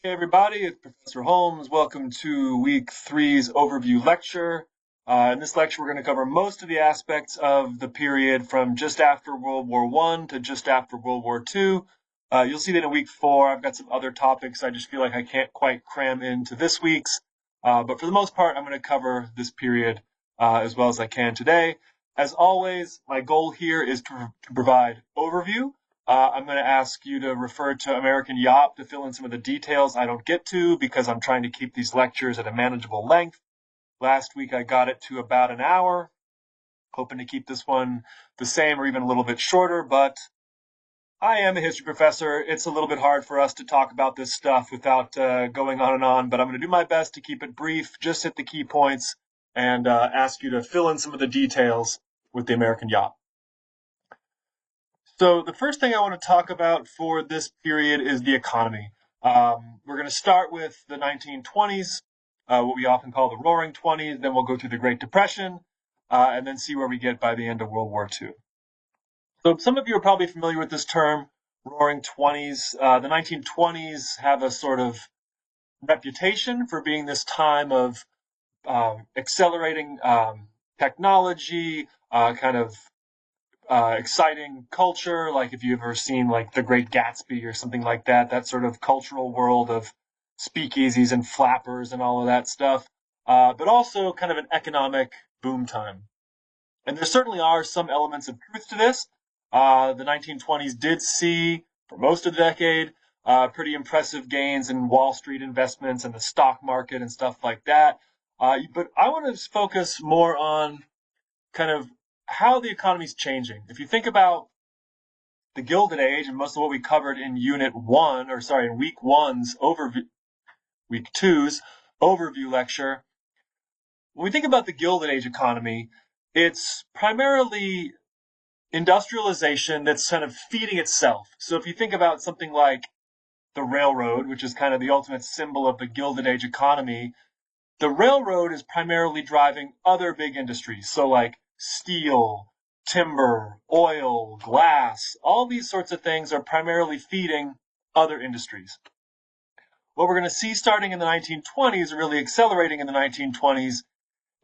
Hey everybody, it's Professor Holmes. Welcome to week three's overview lecture. In this lecture, we're going to cover most of the aspects of the period from just after World War I to just after World War II. You'll see that in week four, I've got some other topics I just feel like I can't quite cram into this week's. But for the most part, I'm going to cover this period as well as I can today. As always, my goal here is to provide overview. I'm going to ask you to refer to American Yop to fill in some of the details I don't get to because I'm trying to keep these lectures at a manageable length. Last week I got it to about an hour, hoping to keep this one the same or even a little bit shorter, but I am a history professor. It's a little bit hard for us to talk about this stuff without going on and on, but I'm going to do my best to keep it brief, just hit the key points, and ask you to fill in some of the details with the American Yop. So the first thing I want to talk about for this period is the economy. We're going to start with the 1920s, what we often call the Roaring Twenties. Then we'll go through the Great Depression, and then see where we get by the end of World War II. So some of you are probably familiar with this term, Roaring Twenties. The 1920s have a sort of reputation for being this time of accelerating technology, kind of exciting culture, like if you've ever seen like The Great Gatsby or something like that, that sort of cultural world of speakeasies and flappers and all of that stuff, but also kind of an economic boom time. And there certainly are some elements of truth to this. The 1920s did see, for most of the decade, pretty impressive gains in Wall Street investments and the stock market and stuff like that. But I want to focus more on kind of how the economy is changing. If you think about the Gilded Age and most of what we covered in in week two's overview lecture, when we think about the Gilded Age economy, it's primarily industrialization that's kind of feeding itself. So if you think about something like the railroad, which is kind of the ultimate symbol of the Gilded Age economy, the railroad is primarily driving other big industries. So like steel, timber, oil, glass, all these sorts of things are primarily feeding other industries. What we're going to see starting in the 1920s, really accelerating in the 1920s,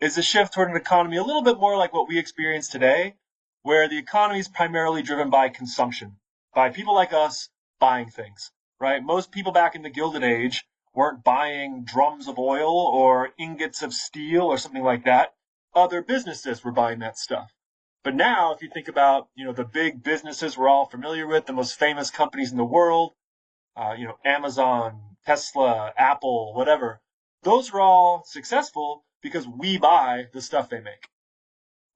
is a shift toward an economy a little bit more like what we experience today, where the economy is primarily driven by consumption, by people like us buying things, right? Most people back in the Gilded Age weren't buying drums of oil or ingots of steel or something like that. Other businesses were buying that stuff. But now, if you think about, the big businesses we're all familiar with, the most famous companies in the world, Amazon, Tesla, Apple, whatever, those are all successful because we buy the stuff they make.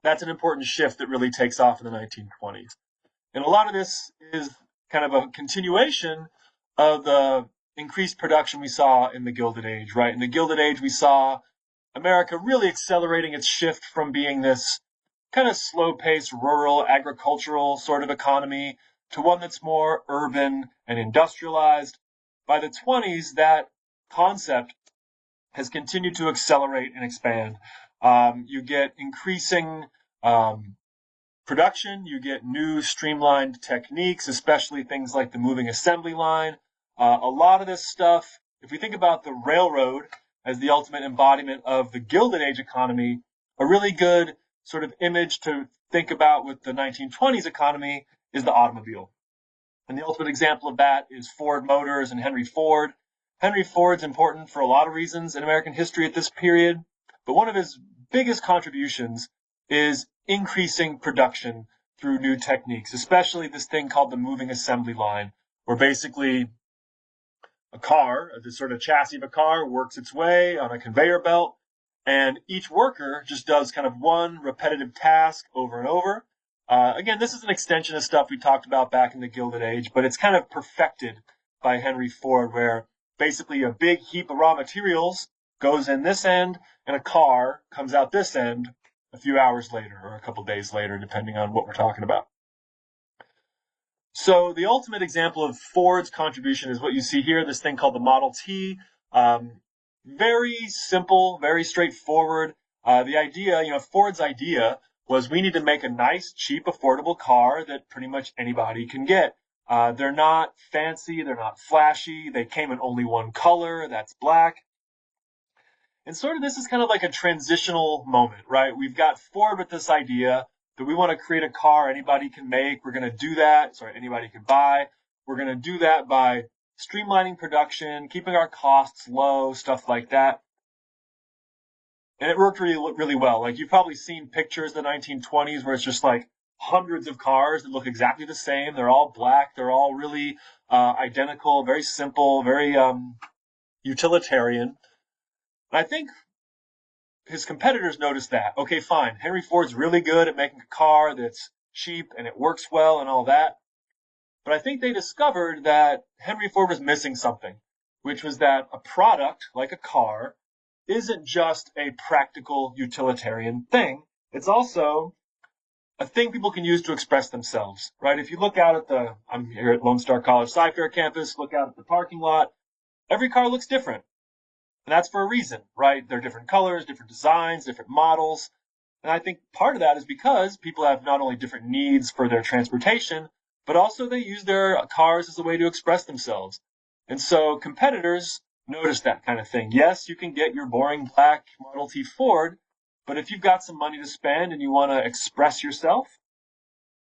That's an important shift that really takes off in the 1920s. And a lot of this is kind of a continuation of the increased production we saw in the Gilded Age, right? In the Gilded Age, we saw America really accelerating its shift from being this kind of slow-paced, rural, agricultural sort of economy to one that's more urban and industrialized. By the 20s, that concept has continued to accelerate and expand. You get increasing production, you get new streamlined techniques, especially things like the moving assembly line. A lot of this stuff, if we think about the railroad as the ultimate embodiment of the Gilded Age economy, a really good sort of image to think about with the 1920s economy is the automobile. And the ultimate example of that is Ford Motors and Henry Ford. Henry Ford's important for a lot of reasons in American history at this period, but one of his biggest contributions is increasing production through new techniques, especially this thing called the moving assembly line, where basically a car, the sort of chassis of a car, works its way on a conveyor belt, and each worker just does kind of one repetitive task over and over. Again, this is an extension of stuff we talked about back in the Gilded Age, but it's kind of perfected by Henry Ford, where basically a big heap of raw materials goes in this end, and a car comes out this end a few hours later or a couple days later, depending on what we're talking about. So the ultimate example of Ford's contribution is what you see here, this thing called the Model T. Very simple, very straightforward. The idea, Ford's idea was we need to make a nice, cheap, affordable car that pretty much anybody can get. They're not fancy, they're not flashy, they came in only one color, that's black. And sort of this is kind of like a transitional moment, right? We've got Ford with this idea that we want to create a car anybody can make. We're going to do that. Sorry, anybody can buy. We're going to do that by streamlining production, keeping our costs low, stuff like that. And it worked really, really well. Like you've probably seen pictures of the 1920s where it's just like hundreds of cars that look exactly the same. They're all black. They're all really identical, very simple, very utilitarian. And I think his competitors noticed that. Okay, fine. Henry Ford's really good at making a car that's cheap and it works well and all that. But I think they discovered that Henry Ford was missing something, which was that a product like a car isn't just a practical utilitarian thing. It's also a thing people can use to express themselves, right? If you look out at I'm here at Lone Star College Sci-Fair campus, look out at the parking lot, every car looks different. And that's for a reason, right? They're different colors, different designs, different models. And I think part of that is because people have not only different needs for their transportation, but also they use their cars as a way to express themselves. And so competitors notice that kind of thing. Yes, you can get your boring black Model T Ford, but if you've got some money to spend and you want to express yourself,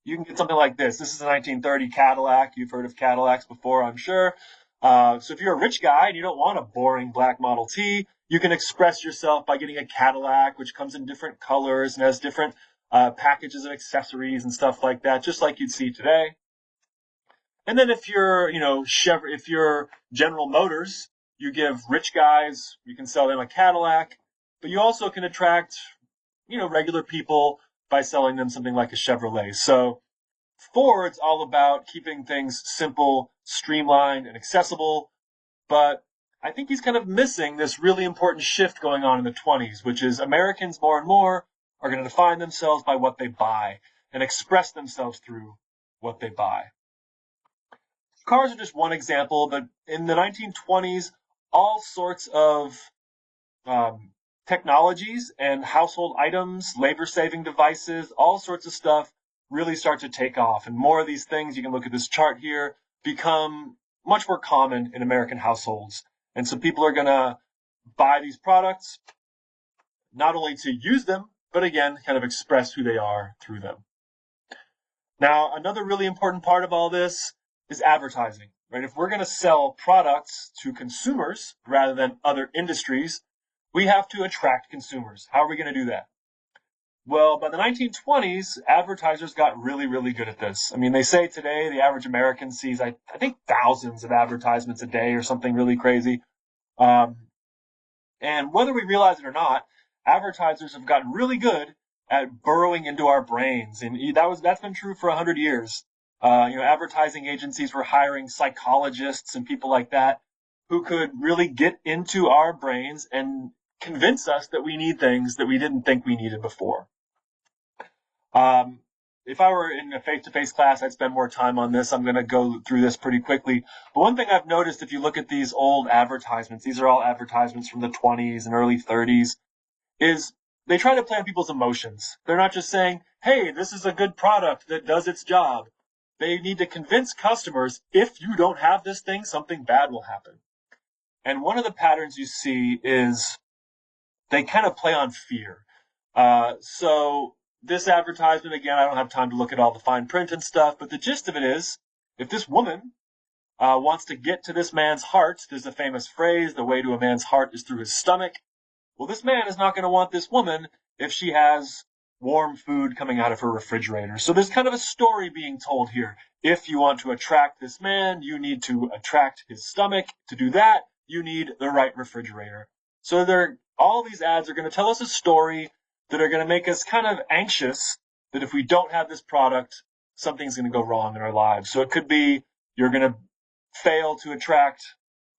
you can get something like this. This is a 1930 Cadillac. You've heard of Cadillacs before, I'm sure. So if you're a rich guy and you don't want a boring black Model T, you can express yourself by getting a Cadillac, which comes in different colors and has different packages and accessories and stuff like that, just like you'd see today. And then if you're, if you're General Motors, you give rich guys, you can sell them a Cadillac, but you also can attract, regular people by selling them something like a Chevrolet. So Ford's all about keeping things simple, streamlined, and accessible, but I think he's kind of missing this really important shift going on in the 20s, which is Americans more and more are going to define themselves by what they buy and express themselves through what they buy. Cars are just one example, but in the 1920s, all sorts of technologies and household items, labor-saving devices, all sorts of stuff really start to take off. And more of these things, you can look at this chart here, become much more common in American households. And so people are going to buy these products, not only to use them, but again, kind of express who they are through them. Now, another really important part of all this is advertising, right? If we're going to sell products to consumers rather than other industries, we have to attract consumers. How are we going to do that? Well, by the 1920s, advertisers got really, really good at this. I mean, they say today the average American sees, I think, thousands of advertisements a day or something really crazy. And whether we realize it or not, advertisers have gotten really good at burrowing into our brains. And that's been true for 100 years. Advertising agencies were hiring psychologists and people like that who could really get into our brains and convince us that we need things that we didn't think we needed before. If I were in a face-to-face class, I'd spend more time on this. I'm going to go through this pretty quickly. But one thing I've noticed, if you look at these old advertisements, these are all advertisements from the 20s and early 30s, is they try to play on people's emotions. They're not just saying, hey, this is a good product that does its job. They need to convince customers, if you don't have this thing, something bad will happen. And one of the patterns you see is they kind of play on fear. So this advertisement, again, I don't have time to look at all the fine print and stuff, but the gist of it is, if this woman wants to get to this man's heart, there's a famous phrase, the way to a man's heart is through his stomach. Well, this man is not going to want this woman if she has warm food coming out of her refrigerator. So there's kind of a story being told here. If you want to attract this man, you need to attract his stomach. To do that, you need the right refrigerator. So all these ads are going to tell us a story that are going to make us kind of anxious that if we don't have this product, something's going to go wrong in our lives. So it could be you're going to fail to attract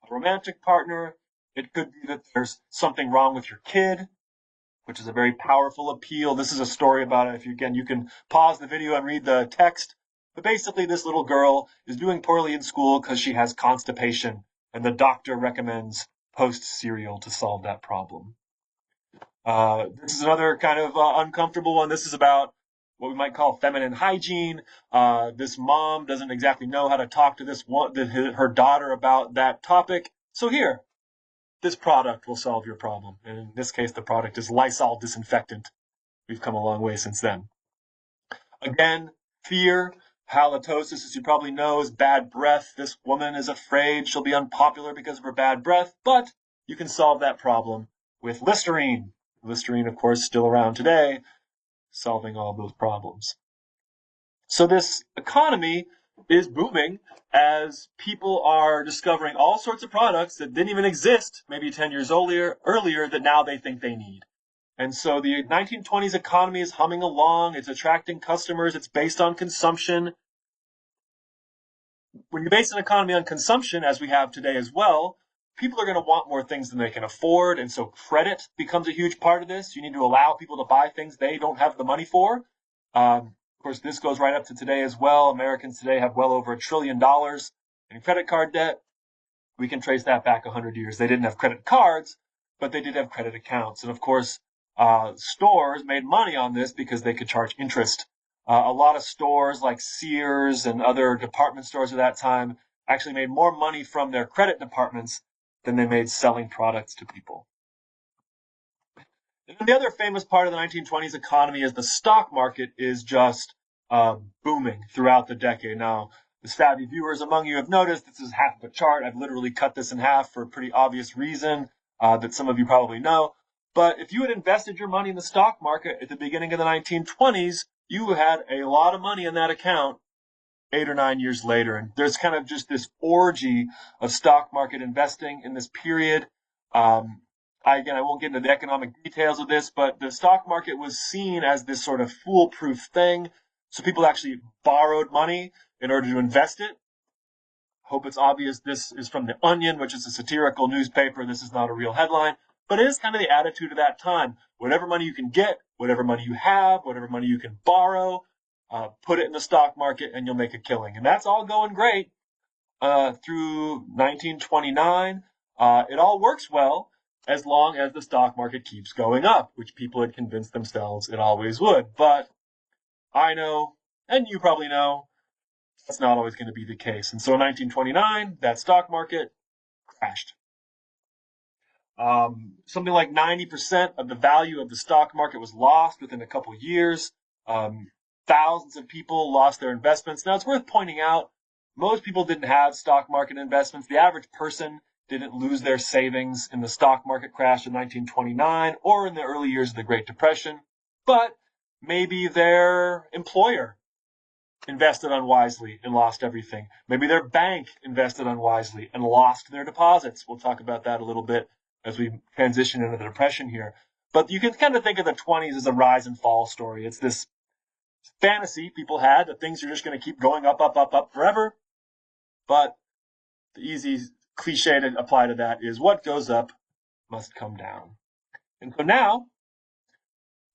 a romantic partner. It could be that there's something wrong with your kid, which is a very powerful appeal. This is a story about it. You can pause the video and read the text. But basically, this little girl is doing poorly in school because she has constipation, and the doctor recommends Post cereal to solve that problem. This is another kind of uncomfortable one. This is about what we might call feminine hygiene. This mom doesn't exactly know how to talk to her daughter about that topic. So here, this product will solve your problem. And in this case, the product is Lysol disinfectant. We've come a long way since then. Again, fear, halitosis, as you probably know, is bad breath. This woman is afraid she'll be unpopular because of her bad breath, but you can solve that problem with Listerine. Listerine, of course, still around today, solving all those problems. So this economy is booming as people are discovering all sorts of products that didn't even exist maybe 10 years earlier that now they think they need. And so the 1920s economy is humming along. It's attracting customers. It's based on consumption. When you base an economy on consumption, as we have today as well, people are going to want more things than they can afford. And so credit becomes a huge part of this. You need to allow people to buy things they don't have the money for. Of course, this goes right up to today as well. Americans today have well over $1 trillion in credit card debt. We can trace that back 100 years. They didn't have credit cards, but they did have credit accounts. And of course, stores made money on this because they could charge interest. A lot of stores like Sears and other department stores at that time actually made more money from their credit departments than they made selling products to people. And then the other famous part of the 1920s economy is the stock market is just booming throughout the decade. Now, the savvy viewers among you have noticed this is half of a chart. I've literally cut this in half for a pretty obvious reason that some of you probably know. But if you had invested your money in the stock market at the beginning of the 1920s, you had a lot of money in that account 8 or 9 years later. And there's kind of just this orgy of stock market investing in this period. I won't get into the economic details of this, but the stock market was seen as this sort of foolproof thing. So people actually borrowed money in order to invest it. Hope it's obvious this is from The Onion, which is a satirical newspaper. This is not a real headline. But it is kind of the attitude of that time. Whatever money you can get, whatever money you have, whatever money you can borrow, put it in the stock market and you'll make a killing. And that's all going great through 1929. It all works well as long as the stock market keeps going up, which people had convinced themselves it always would. But I know, and you probably know, that's not always going to be the case. And so in 1929, that stock market crashed. Something like 90% of the value of the stock market was lost within a couple of years. Thousands of people lost their investments. Now, it's worth pointing out, most people didn't have stock market investments. The average person didn't lose their savings in the stock market crash in 1929 or in the early years of the Great Depression. But maybe their employer invested unwisely and lost everything. Maybe their bank invested unwisely and lost their deposits. We'll talk about that a little bit as we transition into the Depression here. But you can kind of think of the 20s as a rise and fall story. It's this fantasy people had that things are just going to keep going up, up, up, up forever. But the easy cliche to apply to that is what goes up must come down. And so now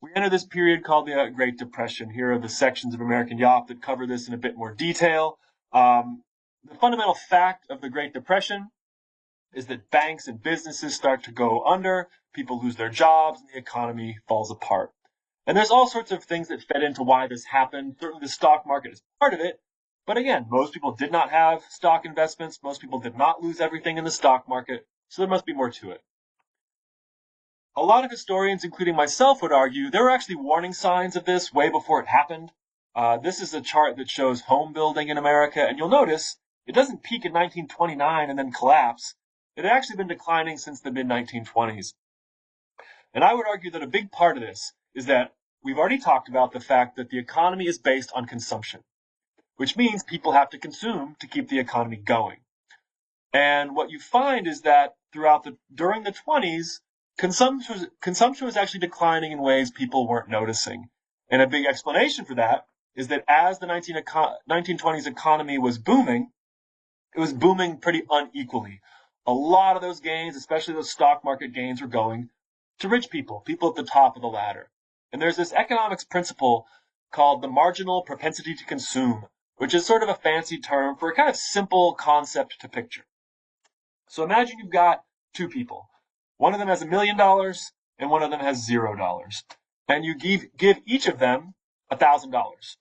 we enter this period called the Great Depression. Here are the sections of American Yawp that cover this in a bit more detail. The fundamental fact of the Great Depression is that banks and businesses start to go under, people lose their jobs, and the economy falls apart. And there's all sorts of things that fed into why this happened. Certainly the stock market is part of it. But again, most people did not have stock investments. Most people did not lose everything in the stock market. So there must be more to it. A lot of historians, including myself, would argue there were actually warning signs of this way before it happened. This is a chart that shows home building in America. And you'll notice it doesn't peak in 1929 and then collapse. It had actually been declining since the mid-1920s. And I would argue that a big part of this is that we've already talked about the fact that the economy is based on consumption, which means people have to consume to keep the economy going. And what you find is that during the 20s, consumption was actually declining in ways people weren't noticing. And a big explanation for that is that as the 1920s economy was booming, it was booming pretty unequally. A lot of those gains, especially those stock market gains, were going to rich people, people at the top of the ladder. And there's this economics principle called the marginal propensity to consume, which is sort of a fancy term for a kind of simple concept to picture. So imagine you've got two people. One of them has $1 million and one of them has $0. And you give each of them $1,000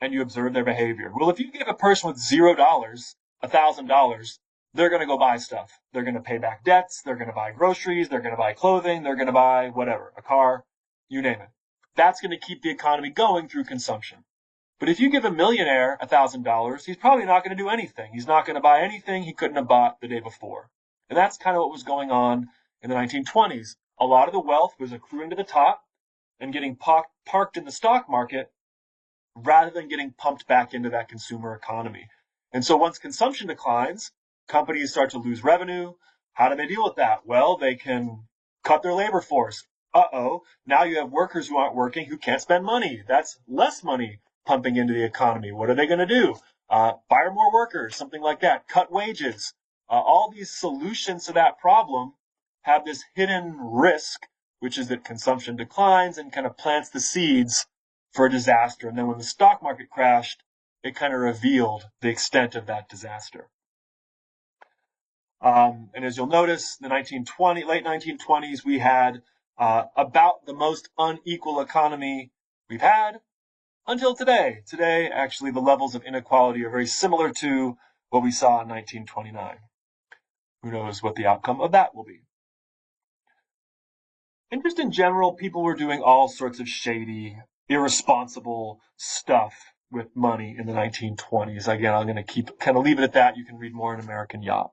and you observe their behavior. Well, if you give a person with $0, $1,000, they're going to go buy stuff. They're going to pay back debts. They're going to buy groceries. They're going to buy clothing. They're going to buy whatever, a car, you name it. That's going to keep the economy going through consumption. But if you give a millionaire $1,000, he's probably not going to do anything. He's not going to buy anything he couldn't have bought the day before. And that's kind of what was going on in the 1920s. A lot of the wealth was accruing to the top and getting parked in the stock market rather than getting pumped back into that consumer economy. And so once consumption declines, companies start to lose revenue. How do they deal with that? Well, they can cut their labor force. Now you have workers who aren't working who can't spend money. That's less money pumping into the economy. What are they going to do? Fire more workers, something like that. Cut wages. All these solutions to that problem have this hidden risk, which is that consumption declines and kind of plants the seeds for a disaster. And then when the stock market crashed, it kind of revealed the extent of that disaster. And as you'll notice, the late 1920s, we had about the most unequal economy we've had until today. Today, actually, the levels of inequality are very similar to what we saw in 1929. Who knows what the outcome of that will be? And just in general, people were doing all sorts of shady, irresponsible stuff with money in the 1920s. Again, I'm going to kind of leave it at that. You can read more in American Yacht.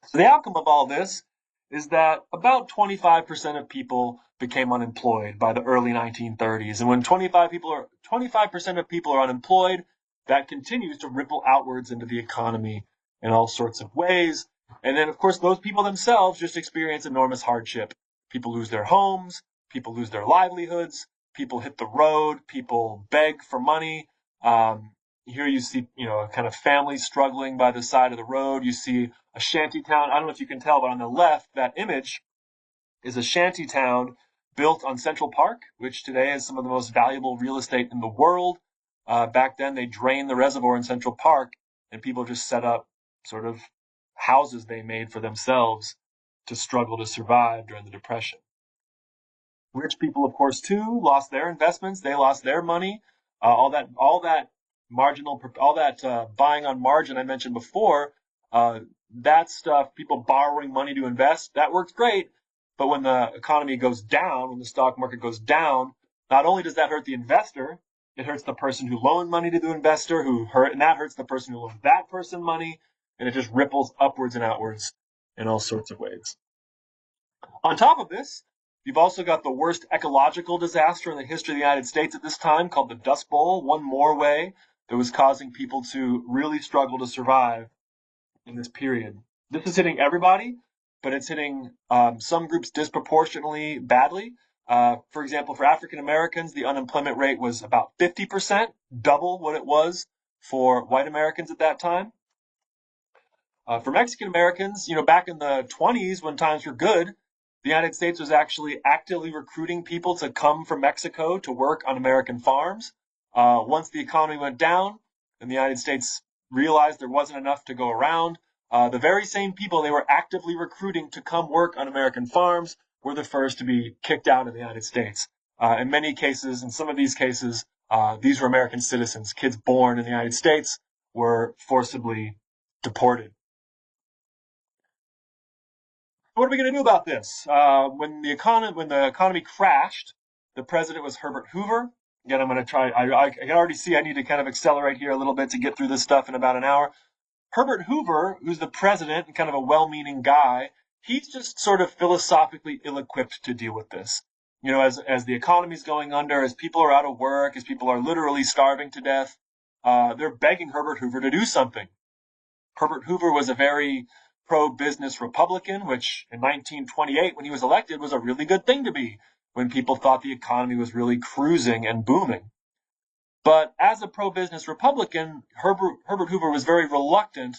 So the outcome of all this is that about 25% of people became unemployed by the early 1930s. And when 25% of people are unemployed, that continues to ripple outwards into the economy in all sorts of ways. And then, of course, those people themselves just experience enormous hardship. People lose their homes, people lose their livelihoods, people hit the road, people beg for money. Here you see, kind of families struggling by the side of the road. You see a shanty town. I don't know if you can tell, but on the left, that image is a shanty town built on Central Park, which today is some of the most valuable real estate in the world. Back then, they drained the reservoir in Central Park, and people just set up sort of houses they made for themselves to struggle to survive during the Depression. Rich people, of course, too, lost their investments. They lost their money. All that buying on margin I mentioned before, that stuff, people borrowing money to invest, that works great. But when the economy goes down, when the stock market goes down, not only does that hurt the investor, it hurts the person who loaned money to the investor, and that hurts the person who loaned that person money, and it just ripples upwards and outwards in all sorts of ways. On top of this, you've also got the worst ecological disaster in the history of the United States at this time, called the Dust Bowl, one more way that was causing people to really struggle to survive in this period. This is hitting everybody, but it's hitting some groups disproportionately badly. For example, for African Americans, the unemployment rate was about 50%, double what it was for white Americans at that time. For Mexican Americans, back in the 20s, when times were good, the United States was actually actively recruiting people to come from Mexico to work on American farms. Once the economy went down and the United States realized there wasn't enough to go around, the very same people they were actively recruiting to come work on American farms were the first to be kicked out of the United States. In many cases, in some of these cases, these were American citizens. Kids born in the United States were forcibly deported. What are we going to do about this? When the economy crashed, the president was Herbert Hoover. Again, I'm going to try. I can already see I need to kind of accelerate here a little bit to get through this stuff in about an hour. Herbert Hoover, who's the president and kind of a well-meaning guy, he's just sort of philosophically ill-equipped to deal with this. As the economy's going under, as people are out of work, as people are literally starving to death, they're begging Herbert Hoover to do something. Herbert Hoover was a very pro-business Republican, which in 1928, when he was elected, was a really good thing to be, when people thought the economy was really cruising and booming. But as a pro-business Republican, Herbert Hoover was very reluctant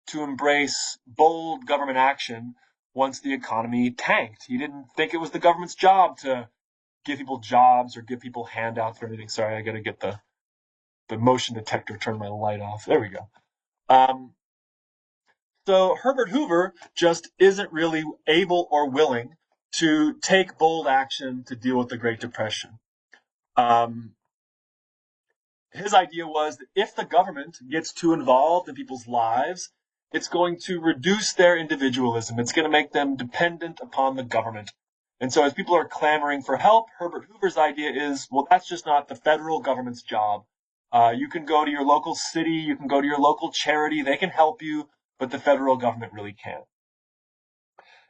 to embrace bold government action once the economy tanked. He didn't think it was the government's job to give people jobs or give people handouts or anything. Sorry, I got to get the motion detector, turn my light off. There we go. So Herbert Hoover just isn't really able or willing to take bold action to deal with the Great Depression. His idea was that if the government gets too involved in people's lives, it's going to reduce their individualism. It's going to make them dependent upon the government. And so as people are clamoring for help, Herbert Hoover's idea is, well, that's just not the federal government's job. You can go to your local city, you can go to your local charity, they can help you, but the federal government really can't.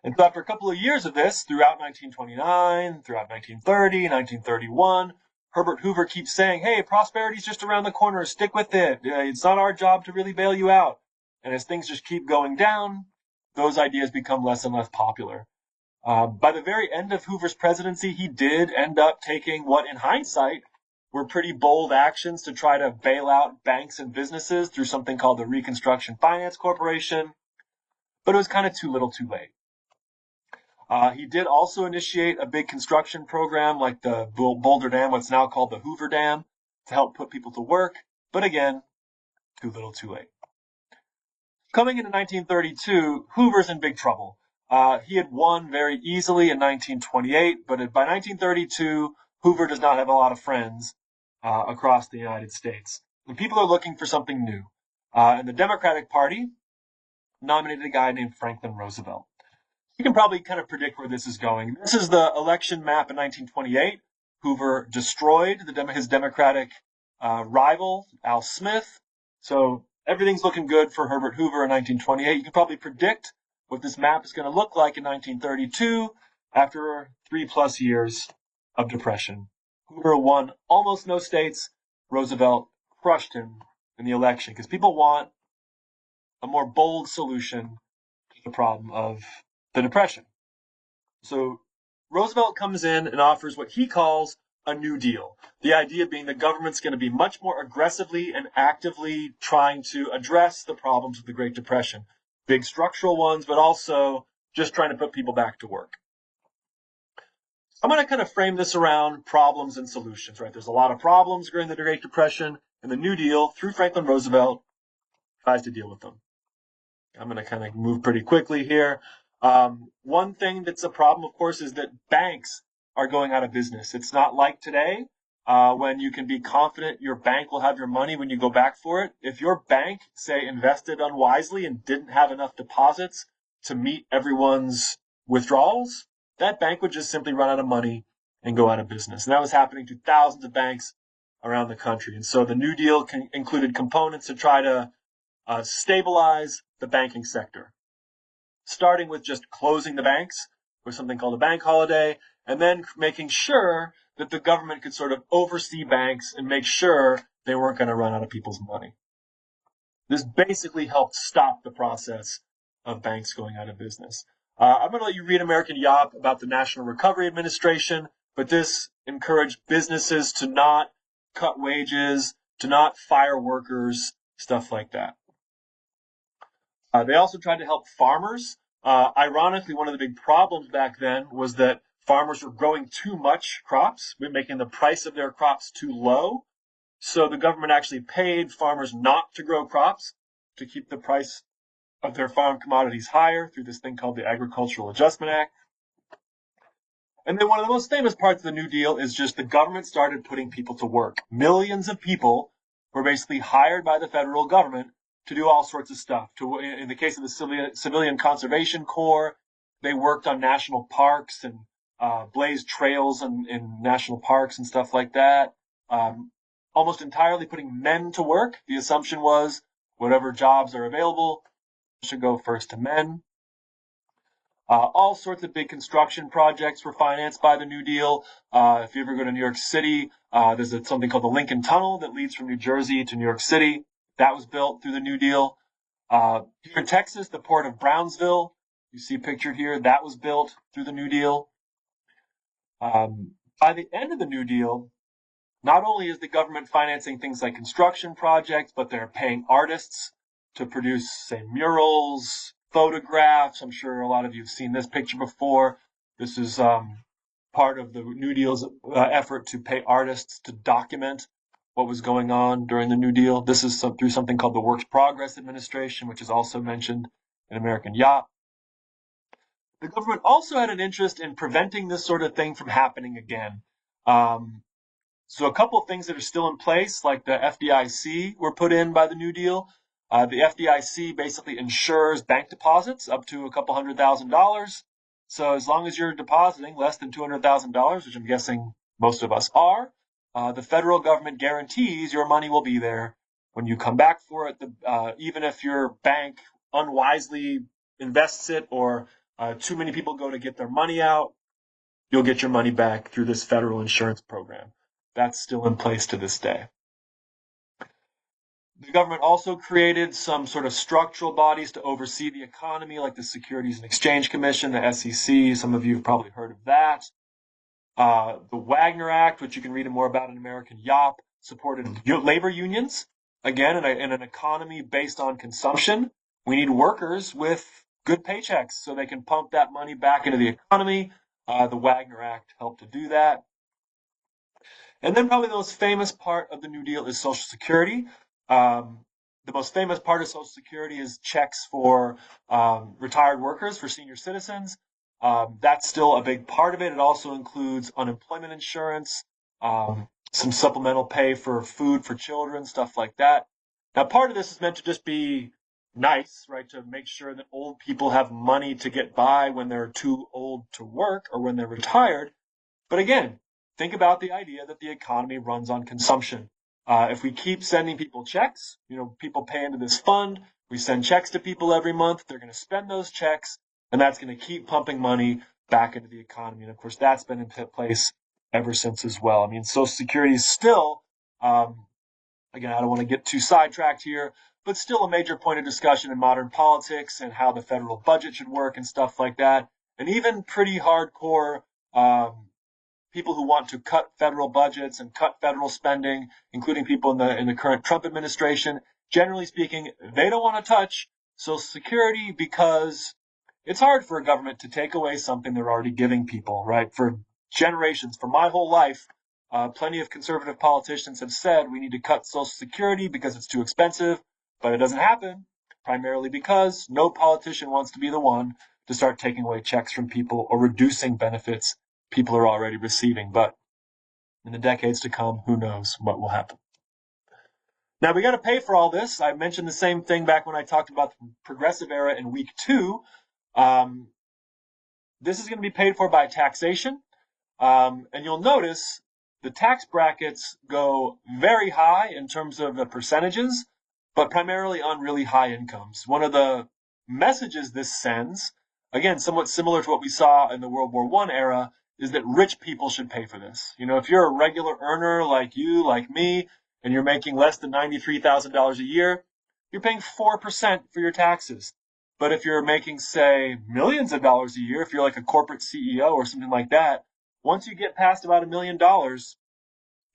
And so after a couple of years of this, throughout 1929, throughout 1930, 1931, Herbert Hoover keeps saying, hey, prosperity's just around the corner, stick with it. It's not our job to really bail you out. And as things just keep going down, those ideas become less and less popular. By the very end of Hoover's presidency, he did end up taking what, in hindsight, were pretty bold actions to try to bail out banks and businesses through something called the Reconstruction Finance Corporation. But it was kind of too little too late. He did also initiate a big construction program like the Boulder Dam, what's now called the Hoover Dam, to help put people to work. But again, too little too late. Coming into 1932, Hoover's in big trouble. He had won very easily in 1928, but by 1932, Hoover does not have a lot of friends across the United States. And people are looking for something new. And the Democratic Party nominated a guy named Franklin Roosevelt. You can probably kind of predict where this is going. This is the election map in 1928. Hoover destroyed his Democratic rival, Al Smith. So everything's looking good for Herbert Hoover in 1928. You can probably predict what this map is going to look like in 1932 after 3+ years of depression. Hoover won almost no states. Roosevelt crushed him in the election because people want a more bold solution to the problem of the Depression. So Roosevelt comes in and offers what he calls a New Deal. The idea being the government's going to be much more aggressively and actively trying to address the problems of the Great Depression. Big structural ones, but also just trying to put people back to work. I'm going to kind of frame this around problems and solutions, right? There's a lot of problems during the Great Depression, and the New Deal, through Franklin Roosevelt, tries to deal with them. I'm going to kind of move pretty quickly here. One thing that's a problem, of course, is that banks are going out of business. It's not like today when you can be confident your bank will have your money when you go back for it. If your bank, say, invested unwisely and didn't have enough deposits to meet everyone's withdrawals, that bank would just simply run out of money and go out of business. And that was happening to thousands of banks around the country. And so the New Deal included components to try to stabilize the banking sector, starting with just closing the banks with something called a bank holiday, and then making sure that the government could sort of oversee banks and make sure they weren't going to run out of people's money. This basically helped stop the process of banks going out of business. I'm going to let you read American Yop about the National Recovery Administration, but this encouraged businesses to not cut wages, to not fire workers, stuff like that. They also tried to help farmers. Ironically, one of the big problems back then was that farmers were growing too much crops, making the price of their crops too low. So the government actually paid farmers not to grow crops to keep the price of their farm commodities higher through this thing called the Agricultural Adjustment Act. And then one of the most famous parts of the New Deal is just the government started putting people to work. Millions of people were basically hired by the federal government to do all sorts of stuff. In the case of the Civilian Conservation Corps, they worked on national parks and blazed trails in national parks and stuff like that. Almost entirely putting men to work. The assumption was whatever jobs are available should go first to men. All sorts of big construction projects were financed by the New Deal. If you ever go to New York City, there's something called the Lincoln Tunnel that leads from New Jersey to New York City. That was built through the New Deal. Here in Texas, the port of Brownsville, you see pictured here, that was built through the New Deal. By the end of the New Deal, not only is the government financing things like construction projects, but they're paying artists to produce, say, murals, photographs. I'm sure a lot of you have seen this picture before. This is part of the New Deal's effort to pay artists to document what was going on during the New Deal. This is through something called the Works Progress Administration, which is also mentioned in American Yop. The government also had an interest in preventing this sort of thing from happening again. So a couple of things that are still in place, like the FDIC, were put in by the New Deal. The FDIC basically insures bank deposits up to a couple $100,000. So as long as you're depositing less than $200,000, which I'm guessing most of us are, the federal government guarantees your money will be there when you come back for it. Even if your bank unwisely invests it or too many people go to get their money out, you'll get your money back through this federal insurance program. That's still in place to this day. The government also created some sort of structural bodies to oversee the economy, like the Securities and Exchange Commission, the SEC. Some of you have probably heard of that. The Wagner Act, which you can read more about in American Yop, supported labor unions. Again, in an economy based on consumption, we need workers with good paychecks so they can pump that money back into the economy. The Wagner Act helped to do that. And then probably the most famous part of the New Deal is Social Security. The most famous part of Social Security is checks for retired workers, for senior citizens. That's still a big part of it. It also includes unemployment insurance, some supplemental pay for food for children, stuff like that. Now, part of this is meant to just be nice, right, to make sure that old people have money to get by when they're too old to work or when they're retired. But again, think about the idea that the economy runs on consumption. If we keep sending people checks, people pay into this fund, we send checks to people every month, they're going to spend those checks, and that's going to keep pumping money back into the economy. And of course, that's been in place ever since as well. I mean, Social Security is still, again, I don't want to get too sidetracked here, but still a major point of discussion in modern politics and how the federal budget should work and stuff like that. And even pretty hardcore people who want to cut federal budgets and cut federal spending, including people in the current Trump administration, generally speaking, they don't want to touch Social Security because it's hard for a government to take away something they're already giving people, right? For generations, for my whole life, plenty of conservative politicians have said we need to cut Social Security because it's too expensive, but it doesn't happen, primarily because no politician wants to be the one to start taking away checks from people or reducing benefits people are already receiving. But in the decades to come, who knows what will happen. Now, we got to pay for all this. I mentioned the same thing back when I talked about the progressive era in week 2. This is going to be paid for by taxation. And you'll notice the tax brackets go very high in terms of the percentages, but primarily on really high incomes. One of the messages this sends, again, somewhat similar to what we saw in the World War I era, is that rich people should pay for this. If you're a regular earner like you, like me, and you're making less than $93,000 a year, you're paying 4% for your taxes. But if you're making, say, millions of dollars a year, if you're like a corporate CEO or something like that, once you get past about $1 million,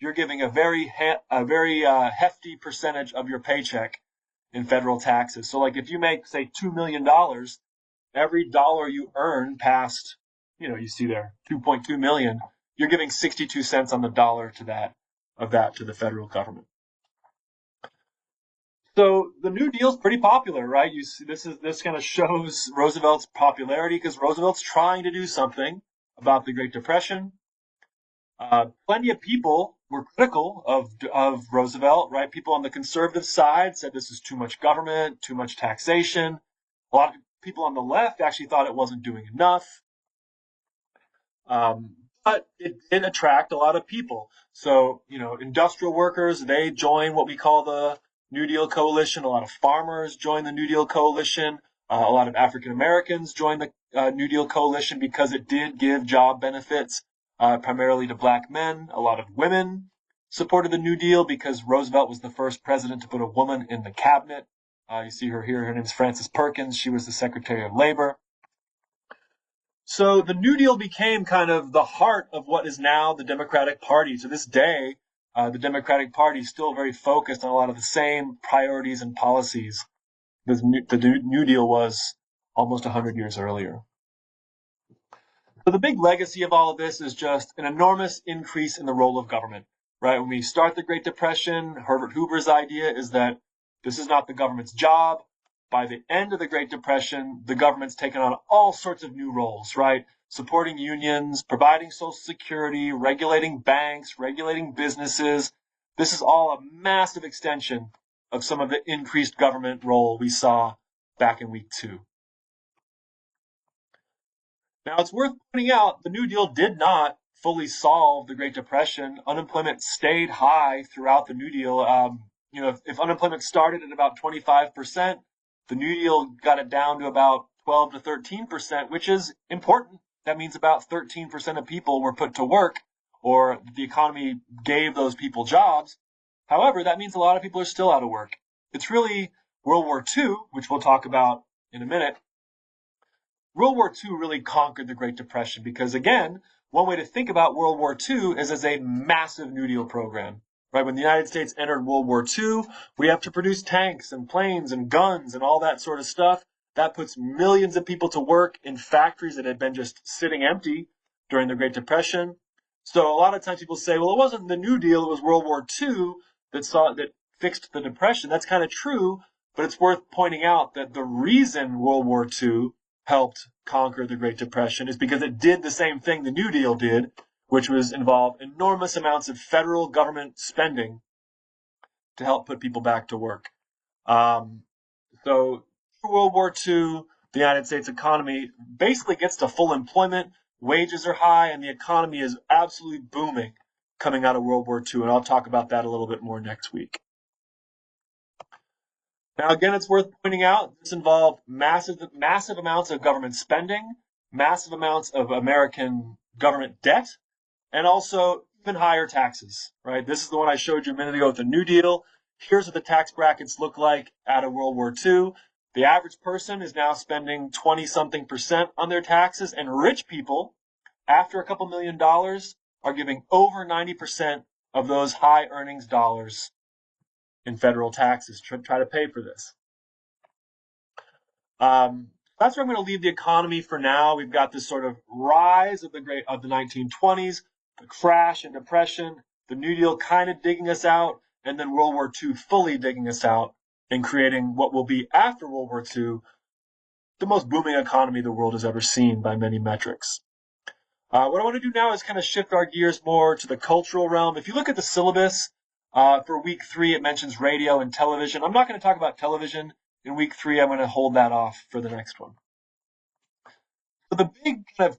you're giving a very hefty percentage of your paycheck in federal taxes. So like if you make, say, $2 million, every dollar you earn past, you see there, 2.2 million, you're giving 62 cents on the dollar to that to the federal government. So the New Deal is pretty popular, right? You see, this kind of shows Roosevelt's popularity because Roosevelt's trying to do something about the Great Depression. Plenty of people were critical of Roosevelt, right? People on the conservative side said this is too much government, too much taxation. A lot of people on the left actually thought it wasn't doing enough. But it did attract a lot of people. So, industrial workers, they joined what we call the New Deal Coalition. A lot of farmers joined the New Deal Coalition. A lot of African Americans joined the New Deal Coalition because it did give job benefits, primarily to black men. A lot of women supported the New Deal because Roosevelt was the first president to put a woman in the cabinet. You see her here. Her name is Frances Perkins. She was the Secretary of Labor. So the New Deal became kind of the heart of what is now the Democratic Party. To this day, the Democratic Party is still very focused on a lot of the same priorities and policies the New Deal was almost 100 years earlier. So the big legacy of all of this is just an enormous increase in the role of government, right? When we start the Great Depression, Herbert Hoover's idea is that this is not the government's job. By the end of the Great Depression, the government's taken on all sorts of new roles, right? supporting unions, providing Social Security, regulating banks, regulating businesses. This is all a massive extension of some of the increased government role we saw back in week 2. Now, it's worth pointing out the New Deal did not fully solve the Great Depression. Unemployment stayed high throughout the New Deal. If unemployment started at about 25%, the New Deal got it down to about 12 to 13%, which is important. That means about 13% of people were put to work, or the economy gave those people jobs. However, that means a lot of people are still out of work. It's really World War II, which we'll talk about in a minute. World War II really conquered the Great Depression because, again, one way to think about World War II is as a massive New Deal program. Right? When the United States entered World War II, we have to produce tanks and planes and guns and all that sort of stuff. That puts millions of people to work in factories that had been just sitting empty during the Great Depression. So a lot of times people say, well, it wasn't the New Deal, it was World War II that fixed the Depression. That's kind of true, but it's worth pointing out that the reason World War II helped conquer the Great Depression is because it did the same thing the New Deal did, which was involve enormous amounts of federal government spending to help put people back to work. So through World War II, the United States economy basically gets to full employment, wages are high, and the economy is absolutely booming coming out of World War II, and I'll talk about that a little bit more next week. Now, again, it's worth pointing out this involved massive amounts of government spending, massive amounts of American government debt, and also even higher taxes, right? This is the one I showed you a minute ago with the New Deal. Here's what the tax brackets look like out of World War II. The average person is now spending 20-something% on their taxes, and rich people, after a couple $1 million, are giving over 90% of those high earnings dollars in federal taxes to try to pay for this. That's where I'm going to leave the economy for now. We've got this sort of rise of the 1920s, the crash and depression, the New Deal kind of digging us out, and then World War II fully digging us out and creating what will be, after World War II, the most booming economy the world has ever seen by many metrics. What I want to do now is kind of shift our gears more to the cultural realm. If you look at the syllabus, for week 3, it mentions radio and television. I'm not going to talk about television in week 3. I'm going to hold that off for the next one. So the big kind of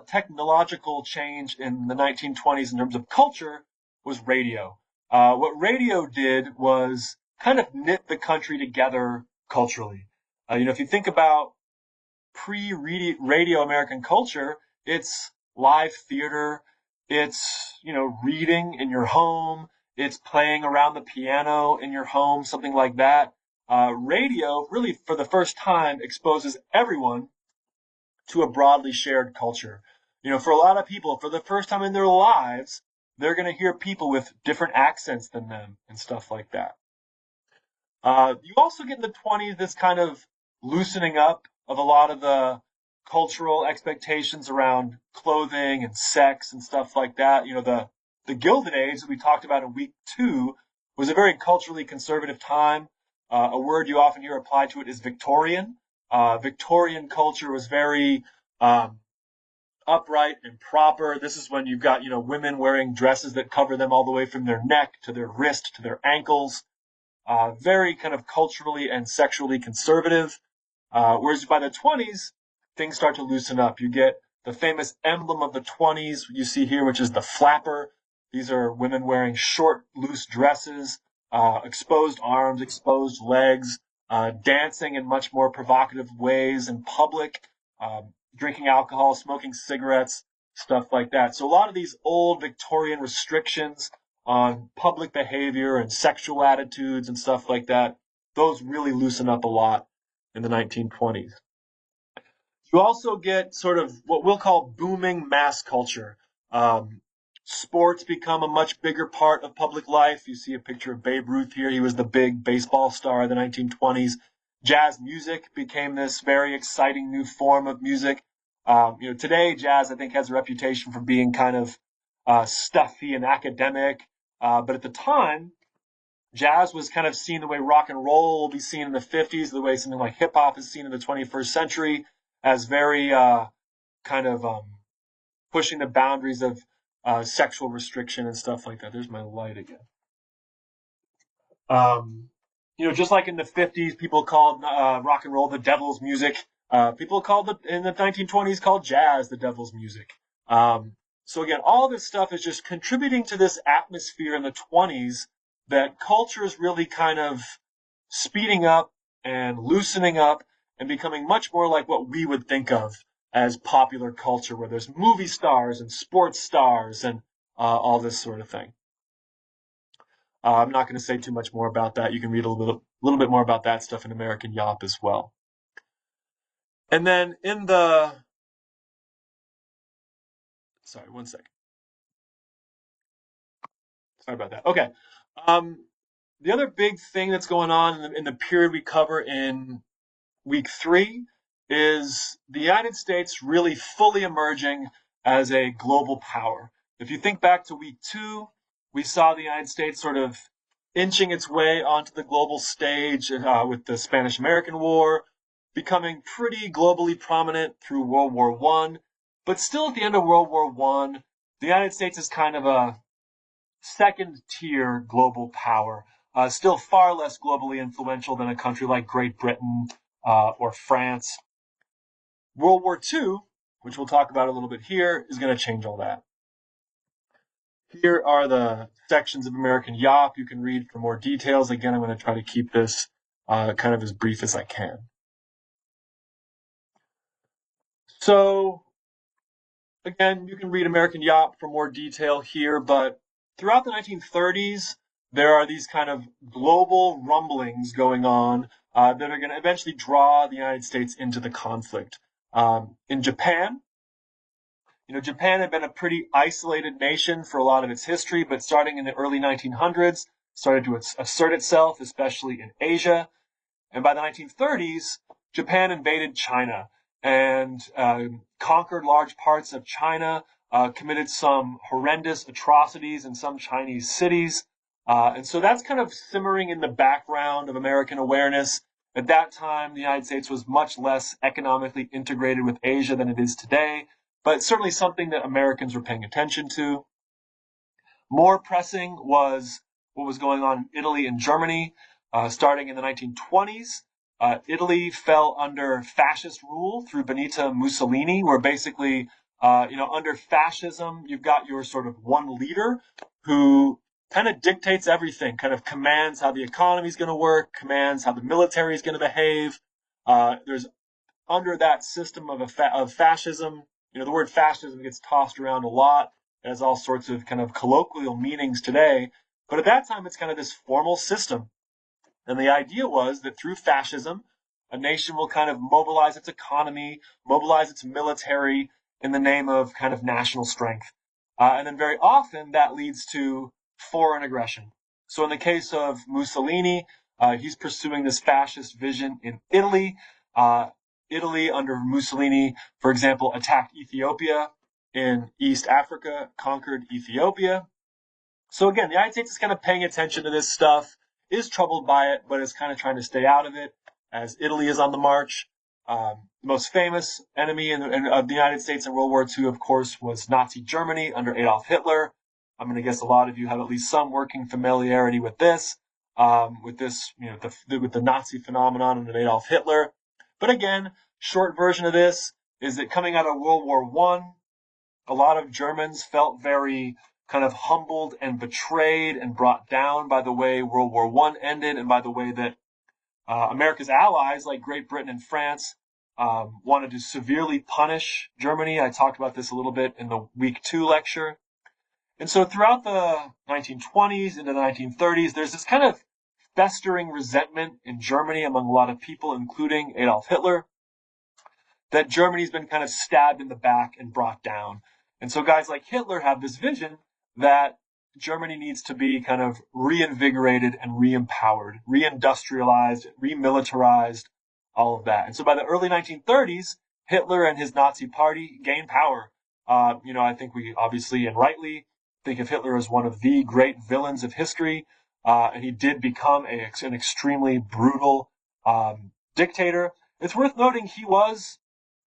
technological change in the 1920s in terms of culture was radio. What radio did was kind of knit the country together culturally. If you think about pre-radio American culture, it's live theater, it's, reading in your home, it's playing around the piano in your home, something like that. Radio really, for the first time, exposes everyone to a broadly shared culture. For a lot of people, for the first time in their lives, they're going to hear people with different accents than them and stuff like that. You also get in the 20s this kind of loosening up of a lot of the cultural expectations around clothing and sex and stuff like that. The Gilded Age that we talked about in week 2 was a very culturally conservative time. A word you often hear applied to it is Victorian. Victorian culture was very upright and proper. This is when you've got, women wearing dresses that cover them all the way from their neck to their wrist to their ankles. Very kind of culturally and sexually conservative. Whereas by the 20s, things start to loosen up. You get the famous emblem of the 20s you see here, which is the flapper. These are women wearing short, loose dresses, exposed arms, exposed legs, dancing in much more provocative ways in public, drinking alcohol, smoking cigarettes, stuff like that. So a lot of these old Victorian restrictions on public behavior and sexual attitudes and stuff like that, those really loosen up a lot in the 1920s. You also get sort of what we'll call booming mass culture. Sports become a much bigger part of public life. You see a picture of Babe Ruth here. He was the big baseball star of the 1920s. Jazz music became this very exciting new form of music. Today, jazz, I think, has a reputation for being kind of stuffy and academic. But at the time, jazz was kind of seen the way rock and roll will be seen in the 50s, the way something like hip hop is seen in the 21st century, as very kind of pushing the boundaries of sexual restriction and stuff like that. There's my light again. Just like in the 50s, people called rock and roll the devil's music. People called it in the 1920s called jazz the devil's music. So again, all this stuff is just contributing to this atmosphere in the 20s that culture is really kind of speeding up and loosening up and becoming much more like what we would think of as popular culture, where there's movie stars and sports stars and all this sort of thing. I'm not going to say too much more about that. You can read a little bit more about that stuff in American Yop as well. And then sorry, one second. Sorry about that. Okay. The other big thing that's going on in the period we cover in week 3 is the United States really fully emerging as a global power. If you think back to week 2, we saw the United States sort of inching its way onto the global stage with the Spanish-American War, becoming pretty globally prominent through World War I. But still at the end of World War I, the United States is kind of a second-tier global power, still far less globally influential than a country like Great Britain or France. World War II, which we'll talk about a little bit here, is going to change all that. Here are the sections of American Yop you can read for more details. Again, I'm going to try to keep this kind of as brief as I can. So, again, you can read American Yop for more detail here, but throughout the 1930s, there are these kind of global rumblings going on that are going to eventually draw the United States into the conflict. In Japan, Japan had been a pretty isolated nation for a lot of its history, but starting in the early 1900s, started to assert itself, especially in Asia. And by the 1930s, Japan invaded China and conquered large parts of China, committed some horrendous atrocities in some Chinese cities. And so that's kind of simmering in the background of American awareness. At that time, the United States was much less economically integrated with Asia than it is today, but it's certainly something that Americans were paying attention to. More pressing was what was going on in Italy and Germany. Starting in the 1920s, Italy fell under fascist rule through Benito Mussolini, where basically, under fascism, you've got your sort of one leader who kind of dictates everything, kind of commands how the economy is going to work, commands how the military is going to behave. There's under that system of fascism, the word fascism gets tossed around a lot. It has all sorts of kind of colloquial meanings today. But at that time, it's kind of this formal system. And the idea was that through fascism, a nation will kind of mobilize its economy, mobilize its military in the name of kind of national strength. And then very often that leads to foreign aggression. So in the case of Mussolini, he's pursuing this fascist vision in Italy. Italy under Mussolini, for example, attacked Ethiopia in East Africa, conquered Ethiopia. So again, the United States is kind of paying attention to this stuff, is troubled by it, but is kind of trying to stay out of it as Italy is on the march. The most famous enemy of the United States in World War II, of course, was Nazi Germany under Adolf Hitler. I'm going to guess a lot of you have at least some working familiarity with this, with the Nazi phenomenon under Adolf Hitler. But again, short version of this is that coming out of World War I, a lot of Germans felt very kind of humbled and betrayed and brought down by the way World War I ended and by the way that America's allies like Great Britain and France wanted to severely punish Germany. I talked about this a little bit in the week 2 lecture. And so throughout the 1920s into the 1930s, there's this kind of festering resentment in Germany among a lot of people, including Adolf Hitler, that Germany's been kind of stabbed in the back and brought down. And so guys like Hitler have this vision that Germany needs to be kind of reinvigorated and re-empowered, reindustrialized, remilitarized, all of that. And so by the early 1930s, Hitler and his Nazi party gained power. I think we obviously and rightly think of Hitler as one of the great villains of history. And he did become an extremely brutal dictator. It's worth noting he was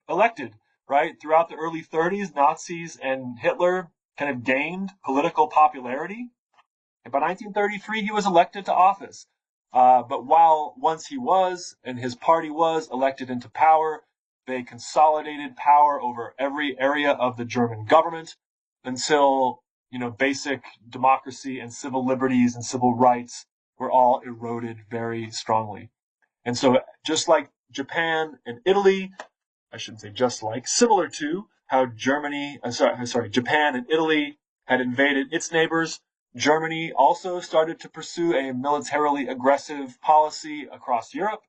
elected right? Throughout the early 30s, Nazis and Hitler kind of gained political popularity. And by 1933, he was elected to office. But once he was, and his party was elected into power, they consolidated power over every area of the German government until, basic democracy and civil liberties and civil rights were all eroded very strongly. And so just like Japan and Italy, I shouldn't say just like, similar to how Japan and Italy had invaded its neighbors, Germany also started to pursue a militarily aggressive policy across Europe,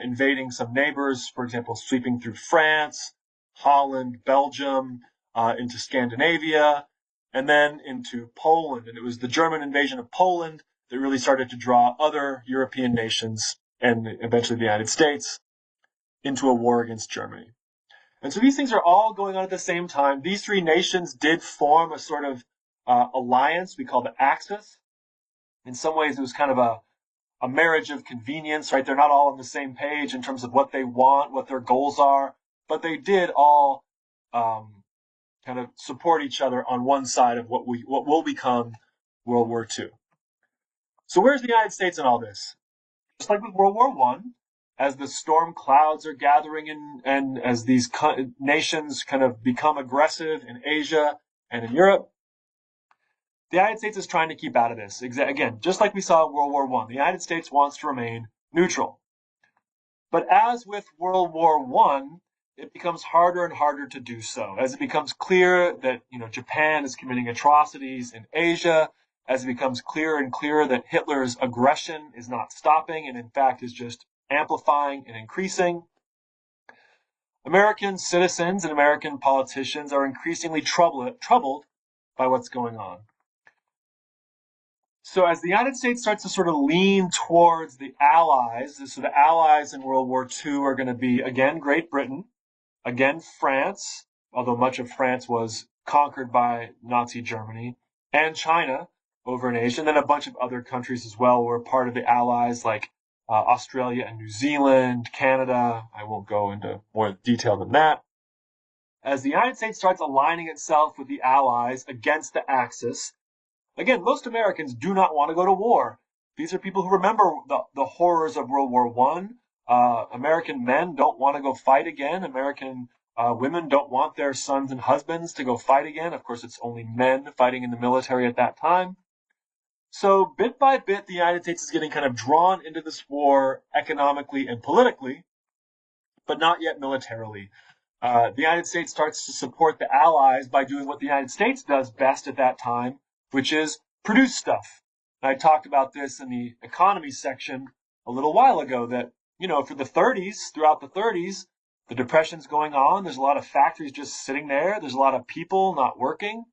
invading some neighbors, for example, sweeping through France, Holland, Belgium, into Scandinavia, and then into Poland. And it was the German invasion of Poland that really started to draw other European nations and eventually the United States into a war against Germany. And so these things are all going on at the same time. These three nations did form a sort of alliance we call the Axis. In some ways, it was kind of a marriage of convenience, right? They're not all on the same page in terms of what they want, what their goals are, but they did all kind of support each other on one side of what will become World War II. So where's the United States in all this? Just like with World War I, as the storm clouds are gathering and as these nations kind of become aggressive in Asia and in Europe, the United States is trying to keep out of this. Again, just like we saw in World War I, the United States wants to remain neutral. But as with World War I, it becomes harder and harder to do so. As it becomes clear that Japan is committing atrocities in Asia, as it becomes clearer and clearer that Hitler's aggression is not stopping and in fact is just amplifying and increasing, American citizens and American politicians are increasingly troubled by what's going on. So as the United States starts to sort of lean towards the Allies, so the Allies in World War II are going to be, again, Great Britain, again, France, although much of France was conquered by Nazi Germany, and China over in Asia, and then a bunch of other countries as well were part of the Allies, like Australia and New Zealand, Canada. I won't go into more detail than that. As the United States starts aligning itself with the Allies against the Axis, again, most Americans do not want to go to war. These are people who remember the horrors of World War I. American men don't want to go fight again. American women don't want their sons and husbands to go fight again. Of course, it's only men fighting in the military at that time. So bit by bit, the United States is getting kind of drawn into this war economically and politically, but not yet militarily. The United States starts to support the Allies by doing what the United States does best at that time, which is produce stuff. And I talked about this in the economy section a little while ago that, for the 30s, throughout the 30s, the Depression's going on. There's a lot of factories just sitting there. There's a lot of people not working.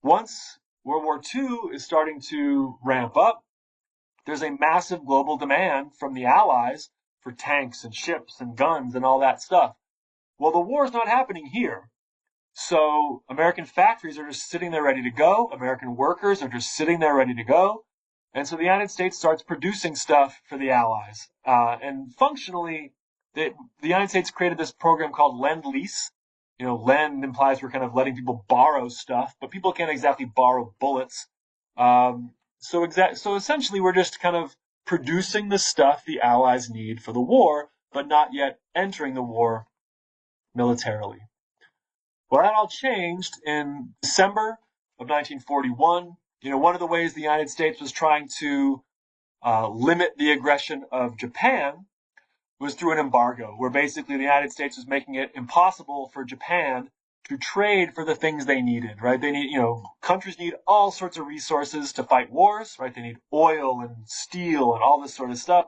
Once World War II is starting to ramp up, there's a massive global demand from the Allies for tanks and ships and guns and all that stuff. Well, the war is not happening here. So American factories are just sitting there ready to go. American workers are just sitting there ready to go. And so the United States starts producing stuff for the Allies. And functionally, the United States created this program called Lend-Lease. Lend implies we're kind of letting people borrow stuff, but people can't exactly borrow bullets. So essentially, we're just kind of producing the stuff the Allies need for the war, but not yet entering the war militarily. Well, that all changed in December of 1941. One of the ways the United States was trying to limit the aggression of Japan was through an embargo, where basically the United States was making it impossible for Japan to trade for the things they needed, right? They need, countries need all sorts of resources to fight wars, right? They need oil and steel and all this sort of stuff.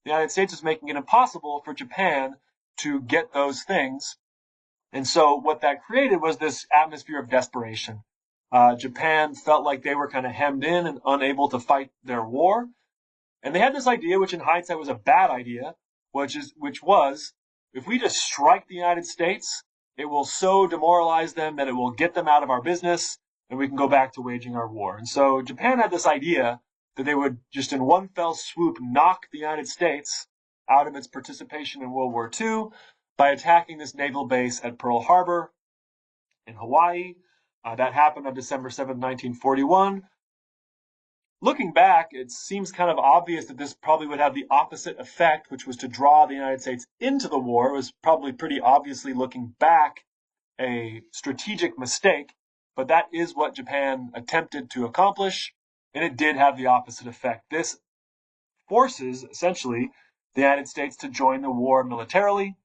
The United States was making it impossible for Japan to get those things. And so what that created was this atmosphere of desperation. Japan felt like they were kind of hemmed in and unable to fight their war. And they had this idea, which in hindsight was a bad idea, which was, if we just strike the United States, it will so demoralize them that it will get them out of our business and we can go back to waging our war. And so Japan had this idea that they would just in one fell swoop knock the United States out of its participation in World War II by attacking this naval base at Pearl Harbor in Hawaii. That happened on December 7th, 1941. Looking back, it seems kind of obvious that this probably would have the opposite effect, which was to draw the United States into the war. It was probably pretty obviously, looking back, a strategic mistake, but that is what Japan attempted to accomplish, and it did have the opposite effect. This forces, essentially, the United States to join the war militarily.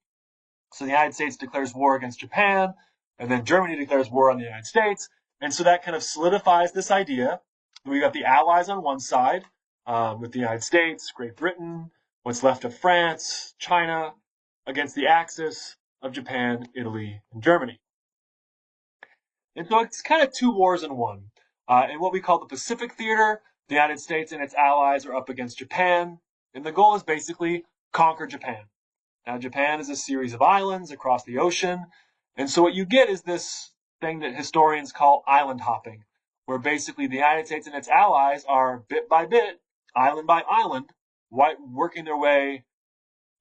So the United States declares war against Japan, and then Germany declares war on the United States. And so that kind of solidifies this idea. We got the Allies on one side, with the United States, Great Britain, what's left of France, China, against the Axis of Japan, Italy, and Germany. And so it's kind of two wars in one. In what we call the Pacific Theater, the United States and its allies are up against Japan, and the goal is basically conquer Japan. Now, Japan is a series of islands across the ocean, and so what you get is this thing that historians call island hopping, where basically the United States and its allies are bit by bit, island by island, working their way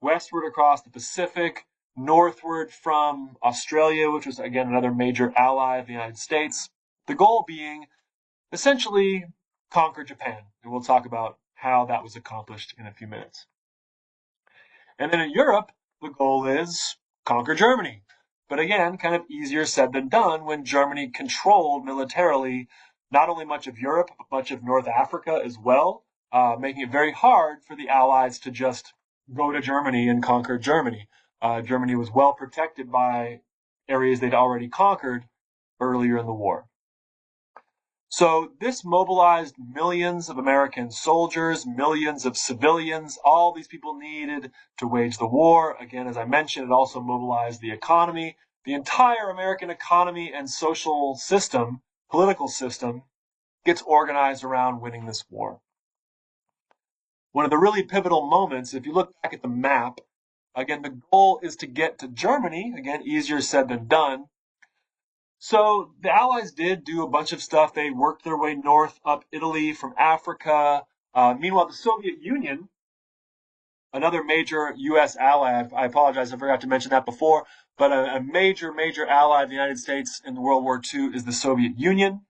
westward across the Pacific, northward from Australia, which was again another major ally of the United States. The goal being essentially conquer Japan, and we'll talk about how that was accomplished in a few minutes. And then in Europe, the goal is conquer Germany. But again, kind of easier said than done when Germany controlled militarily not only much of Europe, but much of North Africa as well, making it very hard for the Allies to just go to Germany and conquer Germany. Germany was well protected by areas they'd already conquered earlier in the war. So this mobilized millions of American soldiers, millions of civilians, all these people needed to wage the war. Again, as I mentioned, it also mobilized the economy. The entire American economy and social system, political system, gets organized around winning this war. One of the really pivotal moments, if you look back at the map, again, the goal is to get to Germany. Again, easier said than done. So the Allies did do a bunch of stuff. They worked their way north up Italy from Africa. Meanwhile, the Soviet Union, another major U.S. ally, I apologize, I forgot to mention that before, but a major ally of the United States in World War II is the Soviet Union.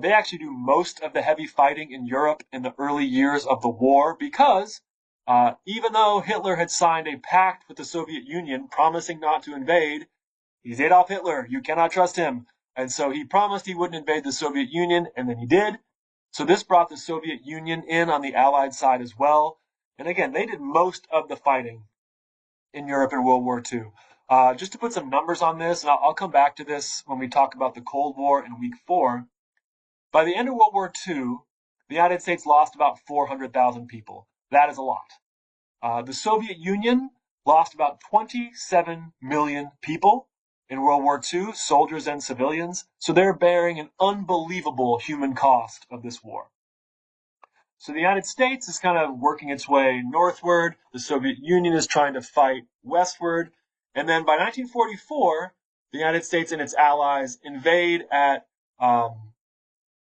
They actually do most of the heavy fighting in Europe in the early years of the war because even though Hitler had signed a pact with the Soviet Union promising not to invade, he's Adolf Hitler. You cannot trust him. And so he promised he wouldn't invade the Soviet Union, and then he did. So this brought the Soviet Union in on the Allied side as well. And again, they did most of the fighting in Europe in World War II. Just to put some numbers on this, and I'll come back to this when we talk about the Cold War in week 4. By the end of World War II, the United States lost about 400,000 people. That is a lot. The Soviet Union lost about 27 million people in World War II, soldiers and civilians, so they're bearing an unbelievable human cost of this war. So the United States is kind of working its way northward, the Soviet Union is trying to fight westward, and then by 1944, the United States and its allies invade at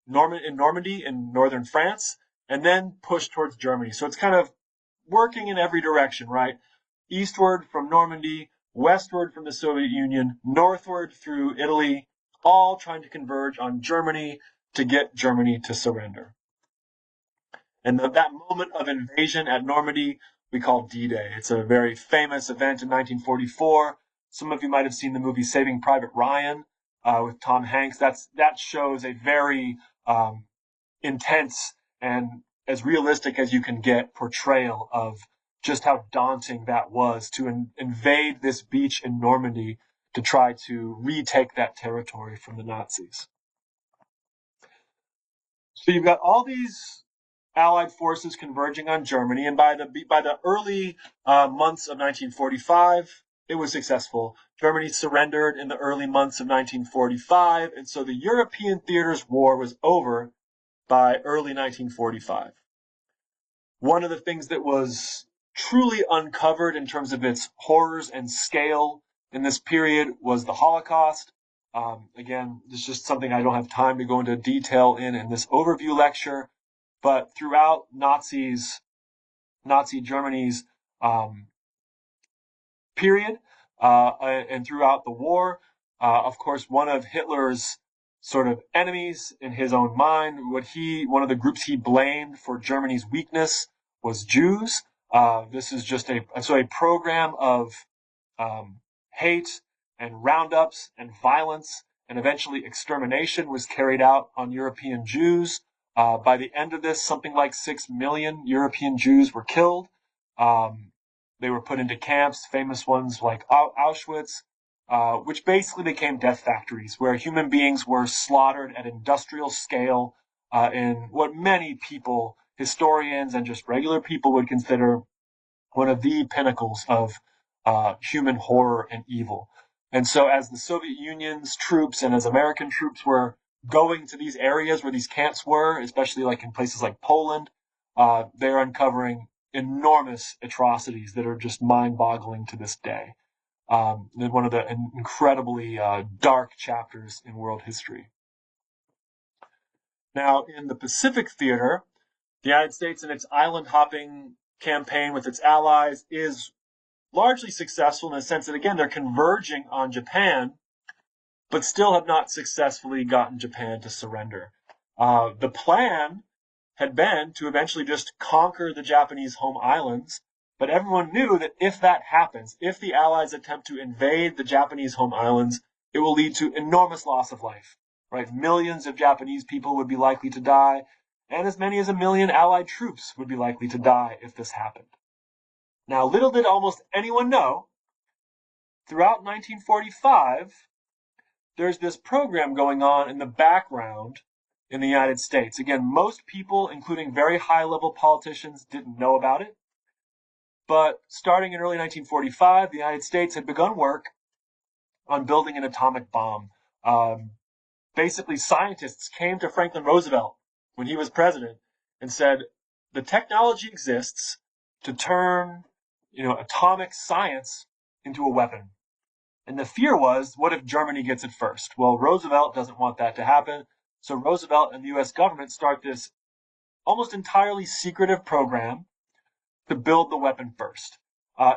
Normandy in northern France, and then push towards Germany. So it's kind of working in every direction, right? Eastward from Normandy, westward from the Soviet Union, northward through Italy, all trying to converge on Germany to get Germany to surrender. And that moment of invasion at Normandy we call D-Day. It's a very famous event in 1944. Some of you might have seen the movie Saving Private Ryan with Tom Hanks. That shows a very intense and as realistic as you can get portrayal of just how daunting that was to invade this beach in Normandy to try to retake that territory from the Nazis. So you've got all these Allied forces converging on Germany, and by the early months of 1945, it was successful. Germany surrendered in the early months of 1945, and so the European theater's war was over by early 1945. One of the things that was truly uncovered in terms of its horrors and scale in this period was the Holocaust. Again, this is just something I don't have time to go into detail in this overview lecture, but throughout Nazi Germany's period, and throughout the war. Of course, one of Hitler's sort of enemies in his own mind, one of the groups he blamed for Germany's weakness was Jews. This is just a program of hate and roundups and violence and eventually extermination was carried out on European Jews. By the end of this, something like 6 million European Jews were killed. They were put into camps, famous ones like Auschwitz, which basically became death factories where human beings were slaughtered at industrial scale in what many people, historians and just regular people, would consider one of the pinnacles of human horror and evil. And so as the Soviet Union's troops and as American troops were going to these areas where these camps were, especially like in places like Poland, they're uncovering enormous atrocities that are just mind-boggling to this day. One of the incredibly dark chapters in world history. Now, in the Pacific theater, the United States and its island-hopping campaign with its allies is largely successful in the sense that, again, they're converging on Japan, but still have not successfully gotten Japan to surrender. The plan had been to eventually just conquer the Japanese home islands, but everyone knew that if that happens, if the Allies attempt to invade the Japanese home islands, it will lead to enormous loss of life, right? Millions of Japanese people would be likely to die, and as many as 1 million Allied troops would be likely to die if this happened. Now, little did almost anyone know, throughout 1945, there's this program going on in the background in the United States. Again, most people, including very high-level politicians, didn't know about it. But starting in early 1945, the United States had begun work on building an atomic bomb. Basically, scientists came to Franklin Roosevelt when he was president and said, the technology exists to turn atomic science into a weapon. And the fear was, what if Germany gets it first? Well, Roosevelt doesn't want that to happen. So Roosevelt and the U.S. government start this almost entirely secretive program to build the weapon first.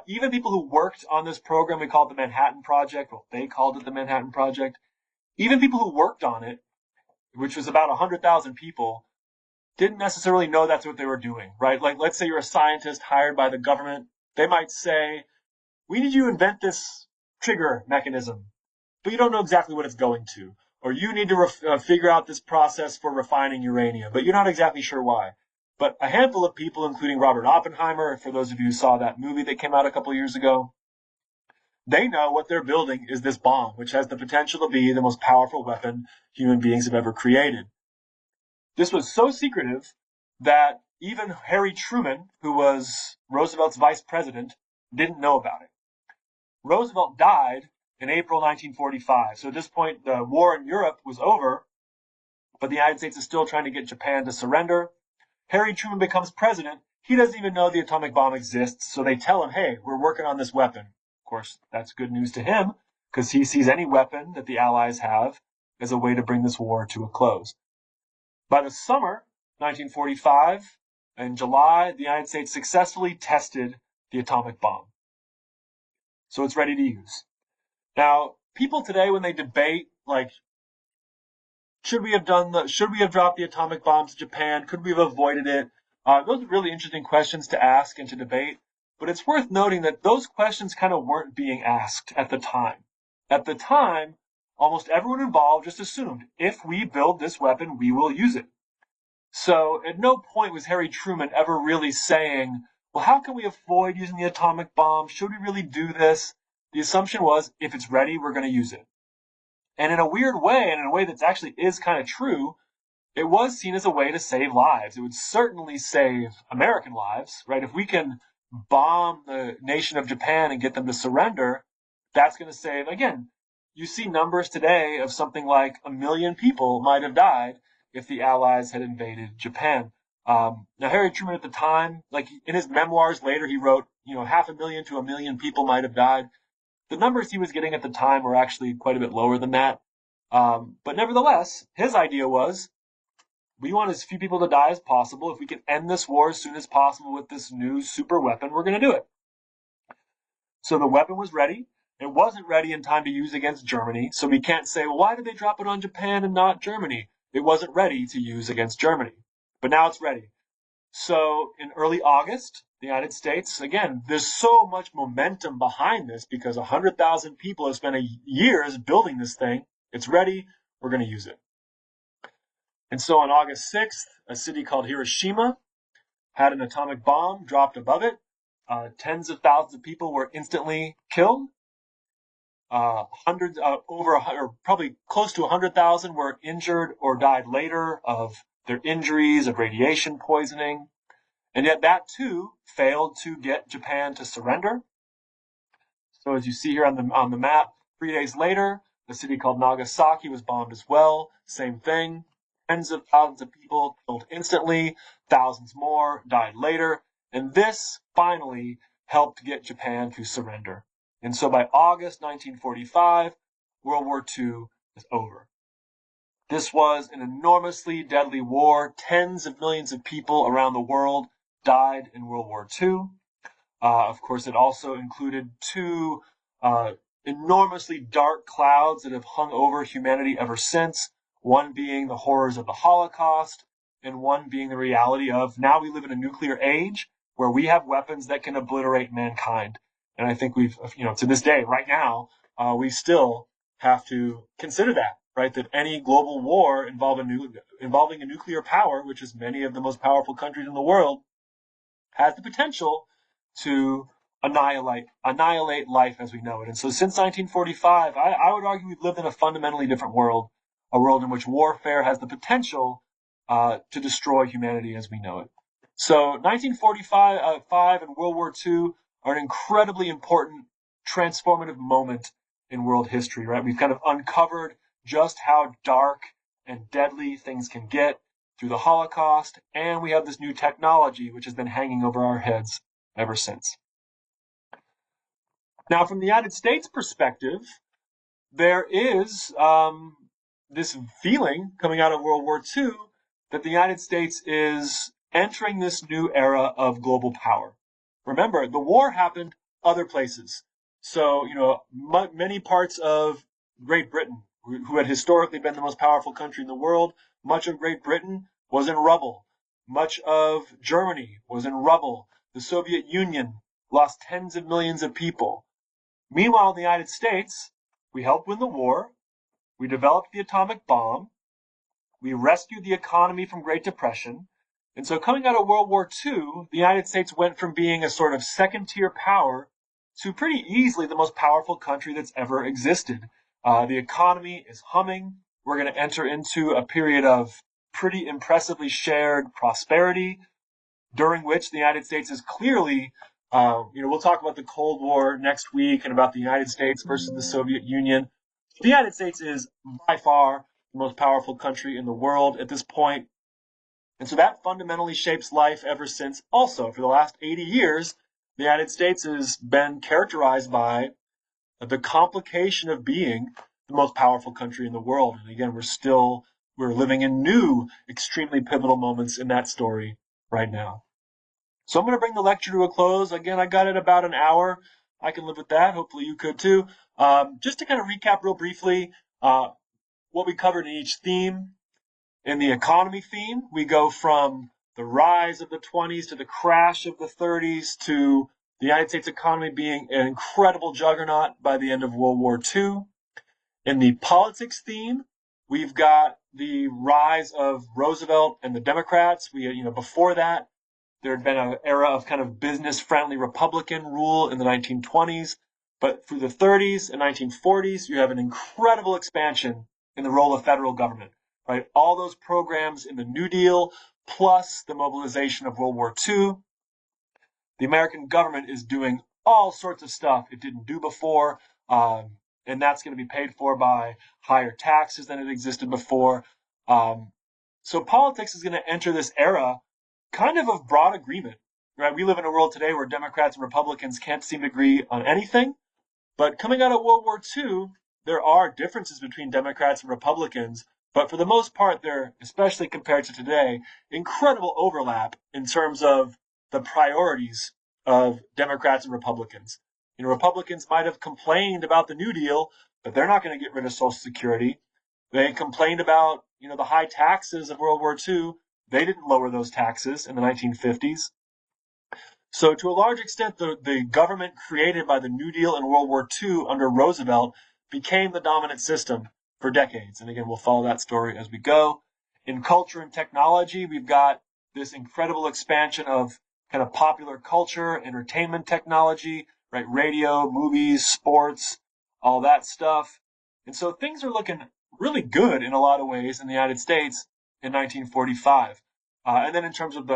Even people who worked on this program, we called it the Manhattan Project. Well, they called it the Manhattan Project. Even people who worked on it, which was about 100,000 people, didn't necessarily know that's what they were doing, right? Like, let's say you're a scientist hired by the government. They might say, we need you to invent this trigger mechanism, but you don't know exactly what it's going to. Or you need to figure out this process for refining uranium, but you're not exactly sure why. But a handful of people, including Robert Oppenheimer, for those of you who saw that movie that came out a couple of years ago, they know what they're building is this bomb, which has the potential to be the most powerful weapon human beings have ever created. This was so secretive that even Harry Truman, who was Roosevelt's vice president, didn't know about it. Roosevelt died in April 1945. So at this point, the war in Europe was over, but the United States is still trying to get Japan to surrender. Harry Truman becomes president. He doesn't even know the atomic bomb exists, so they tell him, hey, we're working on this weapon. Of course, that's good news to him, because he sees any weapon that the Allies have as a way to bring this war to a close. By the summer 1945, in July, the United States successfully tested the atomic bomb. So it's ready to use. Now, people today, when they debate, like, should we have dropped the atomic bombs to Japan? Could we have avoided it? Those are really interesting questions to ask and to debate. But it's worth noting that those questions kind of weren't being asked at the time. At the time, almost everyone involved just assumed, if we build this weapon, we will use it. So at no point was Harry Truman ever really saying, well, how can we avoid using the atomic bomb? Should we really do this? The assumption was, if it's ready, we're going to use it. And in a weird way, and in a way that actually is kind of true, it was seen as a way to save lives. It would certainly save American lives, right? If we can bomb the nation of Japan and get them to surrender, that's going to save, again, you see numbers today of something like 1 million people might have died if the Allies had invaded Japan. Now, Harry Truman at the time, like in his memoirs later, he wrote, 500,000 to 1 million people might have died. The numbers he was getting at the time were actually quite a bit lower than that. But nevertheless, his idea was, we want as few people to die as possible. If we can end this war as soon as possible with this new super weapon, we're going to do it. So the weapon was ready. It wasn't ready in time to use against Germany, so we can't say, well, why did they drop it on Japan and not Germany? It wasn't ready to use against Germany, but now it's ready. So in early August, the United States, again, there's so much momentum behind this because 100,000 people have spent years building this thing. It's ready. We're going to use it. And so on August 6th, a city called Hiroshima had an atomic bomb dropped above it. Tens of thousands of people were instantly killed. Hundreds, or probably close to 100,000 were injured or died later of their injuries, of radiation poisoning. And yet that too failed to get Japan to surrender. So as you see here on the map, 3 days later, a city called Nagasaki was bombed as well. Same thing. Tens of thousands of people killed instantly. Thousands more died later. And this finally helped get Japan to surrender. And so by August 1945, World War II is over. This was an enormously deadly war. Tens of millions of people around the world died in World War II. Of course, it also included two enormously dark clouds that have hung over humanity ever since, one being the horrors of the Holocaust, and one being the reality of now we live in a nuclear age where we have weapons that can obliterate mankind. And I think we've, to this day, right now, we still have to consider that, right? That any global war involving a nuclear power, which is many of the most powerful countries in the world, has the potential to annihilate life as we know it. And so since 1945, I would argue we've lived in a fundamentally different world, a world in which warfare has the potential to destroy humanity as we know it. So 1945 and World War II are an incredibly important transformative moment in world history, right? We've kind of uncovered just how dark and deadly things can get through the Holocaust, and we have this new technology which has been hanging over our heads ever since. Now, from the United States perspective, there is this feeling coming out of World War II that the United States is entering this new era of global power. Remember, the war happened other places. So, many parts of Great Britain, who had historically been the most powerful country in the world, much of Great Britain was in rubble. Much of Germany was in rubble. The Soviet Union lost tens of millions of people. Meanwhile, in the United States, we helped win the war. We developed the atomic bomb. We rescued the economy from Great Depression. And so coming out of World War II, the United States went from being a sort of second-tier power to pretty easily the most powerful country that's ever existed. The economy is humming. We're going to enter into a period of pretty impressively shared prosperity, during which the United States is clearly, we'll talk about the Cold War next week and about the United States versus the Soviet Union. The United States is by far the most powerful country in the world at this point. And so that fundamentally shapes life ever since. Also, for the last 80 years, the United States has been characterized by the complication of being the most powerful country in the world. And again, we're living in new, extremely pivotal moments in that story right now. So I'm going to bring the lecture to a close. Again, I got it about an hour. I can live with that. Hopefully you could too. Just to kind of recap real briefly, what we covered in each theme. In the economy theme, we go from the rise of the 20s to the crash of the 30s to the United States economy being an incredible juggernaut by the end of World War II. In the politics theme, we've got the rise of Roosevelt and the Democrats. Before that, there had been an era of kind of business-friendly Republican rule in the 1920s. But through the 30s and 1940s, you have an incredible expansion in the role of federal government, right? All those programs in the New Deal, plus the mobilization of World War II. The American government is doing all sorts of stuff it didn't do before, and that's going to be paid for by higher taxes than it existed before. So politics is going to enter this era kind of broad agreement, right? We live in a world today where Democrats and Republicans can't seem to agree on anything. But coming out of World War II, there are differences between Democrats and Republicans, but for the most part, there, especially compared to today, incredible overlap in terms of the priorities of Democrats and Republicans. Republicans might have complained about the New Deal, but they're not going to get rid of Social Security. They complained about, the high taxes of World War II. They didn't lower those taxes in the 1950s. So to a large extent, the government created by the New Deal and World War II under Roosevelt became the dominant system for decades. And again, we'll follow that story as we go. In culture and technology, we've got this incredible expansion of kind of popular culture, entertainment technology, right? Radio, movies, sports, all that stuff. And so things are looking really good in a lot of ways in the United States in 1945. And then in terms of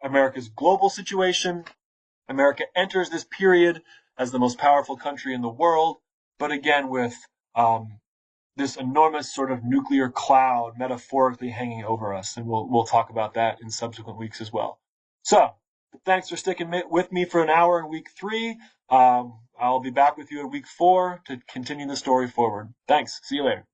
America's global situation, America enters this period as the most powerful country in the world, but again with this enormous sort of nuclear cloud metaphorically hanging over us, and we'll talk about that in subsequent weeks as well. So, thanks for sticking with me for an hour in week 3. I'll be back with you in week 4 to continue the story forward. Thanks. See you later.